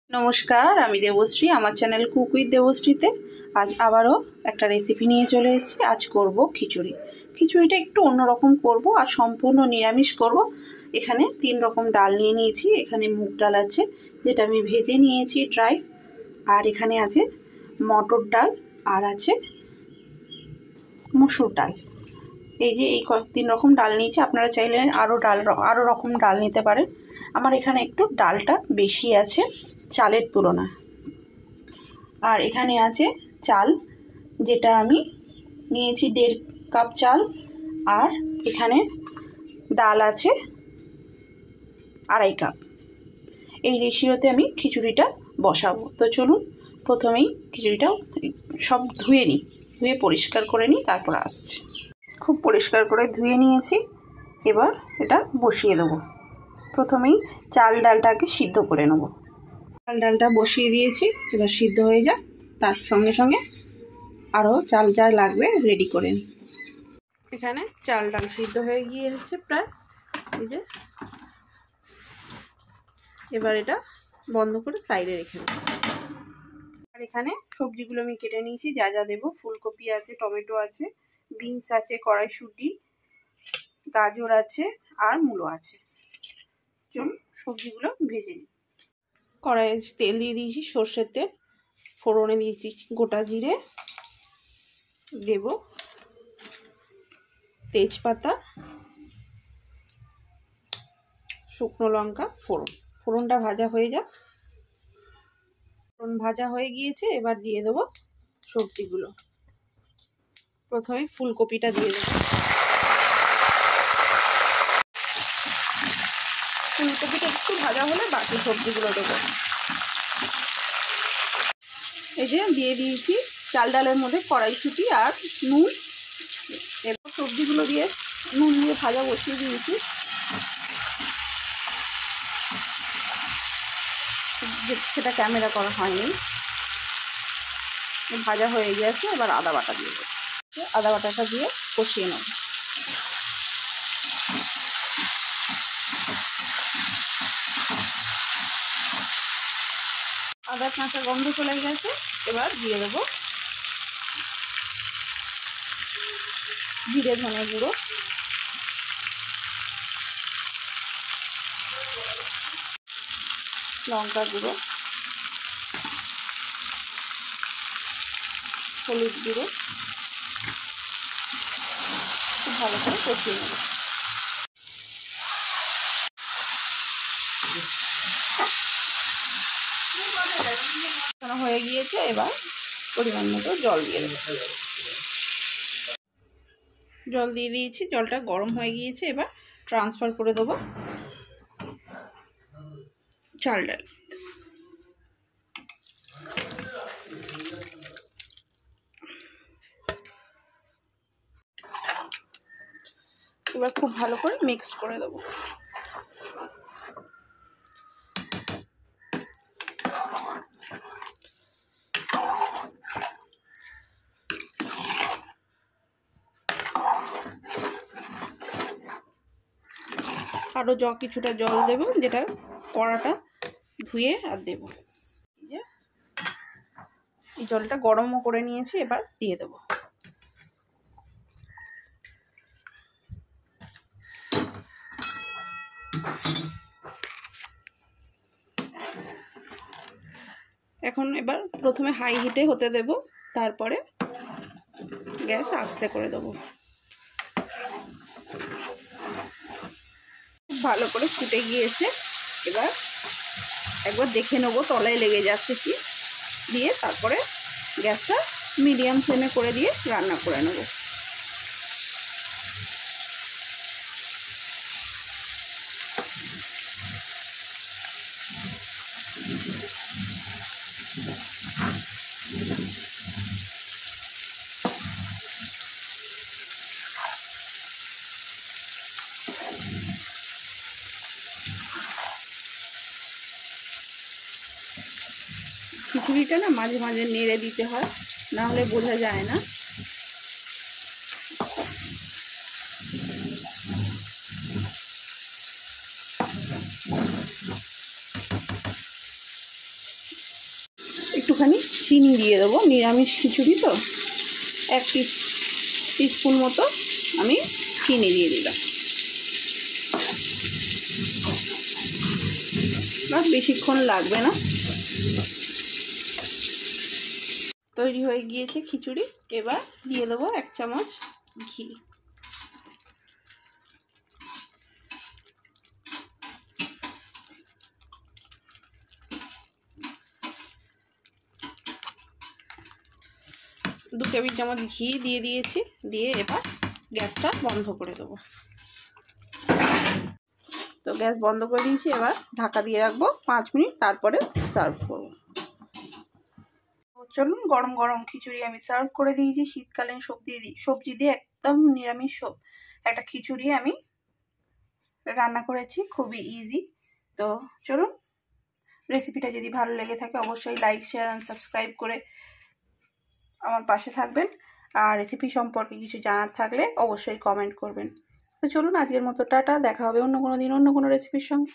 নমস্কার, আমি দেবশ্রী। আমার চ্যানেল কুক উইথ দেবশ্রীতে আজ আবারও একটা রেসিপি নিয়ে চলে এসেছি। আজ করব খিচুড়ি। খিচুড়িটা একটু অন্যরকম করব আর সম্পূর্ণ নিরামিষ করব। এখানে 3 রকম ডাল নিয়ে নিয়েছি। এখানে মুগ ডাল আছে, যেটা আমি ভেজে নিয়েছি ড্রাই, আর এখানে আছে মটর ডাল, আর আছে মসুর ডাল। এই যে এই 3 রকম ডাল নিয়েছি। আপনারা চাইলে আরও রকম ডাল নিতে পারেন। আমার এখানে একটু ডালটা বেশি আছে চালের তুলনায়। আর এখানে আছে চাল, যেটা আমি নিয়েছি 1.5 কাপ চাল। আর এখানে ডাল আছে 2.5 কাপ। এই রেশিওতে আমি খিচুড়িটা বসাবো। তো চলুন প্রথমেই খিচুড়িটা সব ধুয়ে পরিষ্কার করে নিই, তারপর আসছি। খুব পরিষ্কার করে ধুয়ে নিয়েছি। এবার এটা বসিয়ে দেবো। প্রথমেই চাল ডালটাকে সিদ্ধ করে নেব। চাল ডালটা বসিয়ে দিয়েছি, এবার সিদ্ধ হয়ে যায়। তার সঙ্গে সঙ্গে আরও চাল যা লাগবে রেডি করে নিই। এখানে চাল ডাল সিদ্ধ হয়ে গিয়েছে প্রায়। এই যে এবার এটা বন্ধ করে সাইডে রেখে দেবো। আর এখানে সবজিগুলো আমি কেটে নিয়েছি, যা যা দেবো। ফুলকপি আছে, টমেটো আছে, বিনস আছে, কড়াইশুঁটি, গাজর আছে, আর মূলো আছে। চলুন সবজিগুলো ভেজে নিই। কড়াইয়ে তেল দিয়ে দিয়েছি, সর্ষের তেল। ফোড়নে দিয়েছি গোটা জিরে, দেব তেজপাতা, শুকনো লঙ্কা, ফোড়নটা ভাজা হয়ে যাক। ফোড়ন ভাজা হয়ে গিয়েছে, এবার দিয়ে দেবো সবজিগুলো। প্রথমে ফুলকপিটা দিয়ে দেবো। ফুলকপিটা একটু ভাজা হলে বাকি সবজিগুলো দেবো। এই যে দিয়ে দিয়েছি চাল ডালের মধ্যে কড়াইশুঁটি আর নুন। এরপর সবজিগুলো দিয়ে নুন দিয়ে ভাজা বসিয়ে দিয়েছি। সেটা ক্যামেরা করা হয়নি। ভাজা হয়ে গেছে, এবার আদা বাটা দিয়ে দেবো। আদা বাটাটা দিয়ে কষিয়ে নেব। আদা কাঁচা গন্ধ চলে গেছে, এবার দিয়ে দেবো জিরে ধনে গুঁড়ো, লঙ্কা গুঁড়ো, হলুদ গুঁড়ো। খুব ভালো করে কষিয়ে নেব। হয়ে গিয়েছে, এবার পরিমাণ মতো জল দিয়ে দেবো। জল দিয়ে দিয়েছি, জলটা গরম হয়ে গিয়েছে। এবার ট্রান্সফার করে দেবো চাল ডাল। এবার খুব ভালো করে মিক্স করে দেবো। আরও কিছুটা জল দেব, যেটা কড়াটা ধুয়ে আর দেব। এই যে এই জলটা গরমও করে নিয়েছি, এবার দিয়ে দেব। এবার প্রথমে হাই হিটে হতে দেব, তারপরে গ্যাস আস্তে করে দেবো। খুব ভালো করে ফুটে গিয়েছে। এবার একবার দেখে নেবো তলায় লেগে যাচ্ছে কি, দিয়ে তারপরে গ্যাসটা মিডিয়াম ফ্লেমে করে দিয়ে রান্না করে নেব। খিচুড়িটা না মাঝে মাঝে নেড়ে দিতে হয়, না হলে বোঝা যায় না। একটুখানি চিনি দিয়ে দেবো, নিরামিষ খিচুড়ি তো 1 টিস্পুন মতো আমি চিনি দিয়ে দিলাম। বেশিক্ষণ লাগবে না। তৈরি হয়ে গিয়েছে খিচুড়ি। এবার দিয়ে দেবো 1 চামচ ঘি। দু টেবিল চামচ ঘি দিয়ে দিয়েছি, দিয়ে এবার গ্যাসটা বন্ধ করে দেবো। তো গ্যাস বন্ধ করে দিয়েছি, এবার ঢাকা দিয়ে রাখবো 5 মিনিট, তারপরে সার্ভ করব। চলুন, গরম গরম খিচুড়ি আমি সার্ভ করে দিয়েছি। শীতকালীন সবজি দিয়ে একদম নিরামিষ একটা খিচুড়ি আমি রান্না করেছি, খুবই ইজি। তো চলুন, রেসিপিটা যদি ভালো লেগে থাকে অবশ্যই লাইক, শেয়ার অ্যান্ড সাবস্ক্রাইব করে আমার পাশে থাকবেন। আর রেসিপি সম্পর্কে কিছু জানার থাকলে অবশ্যই কমেন্ট করবেন। তো চলুন, আজকের মতো টাটা, দেখা হবে অন্য কোনো দিন অন্য কোনো রেসিপির সঙ্গে।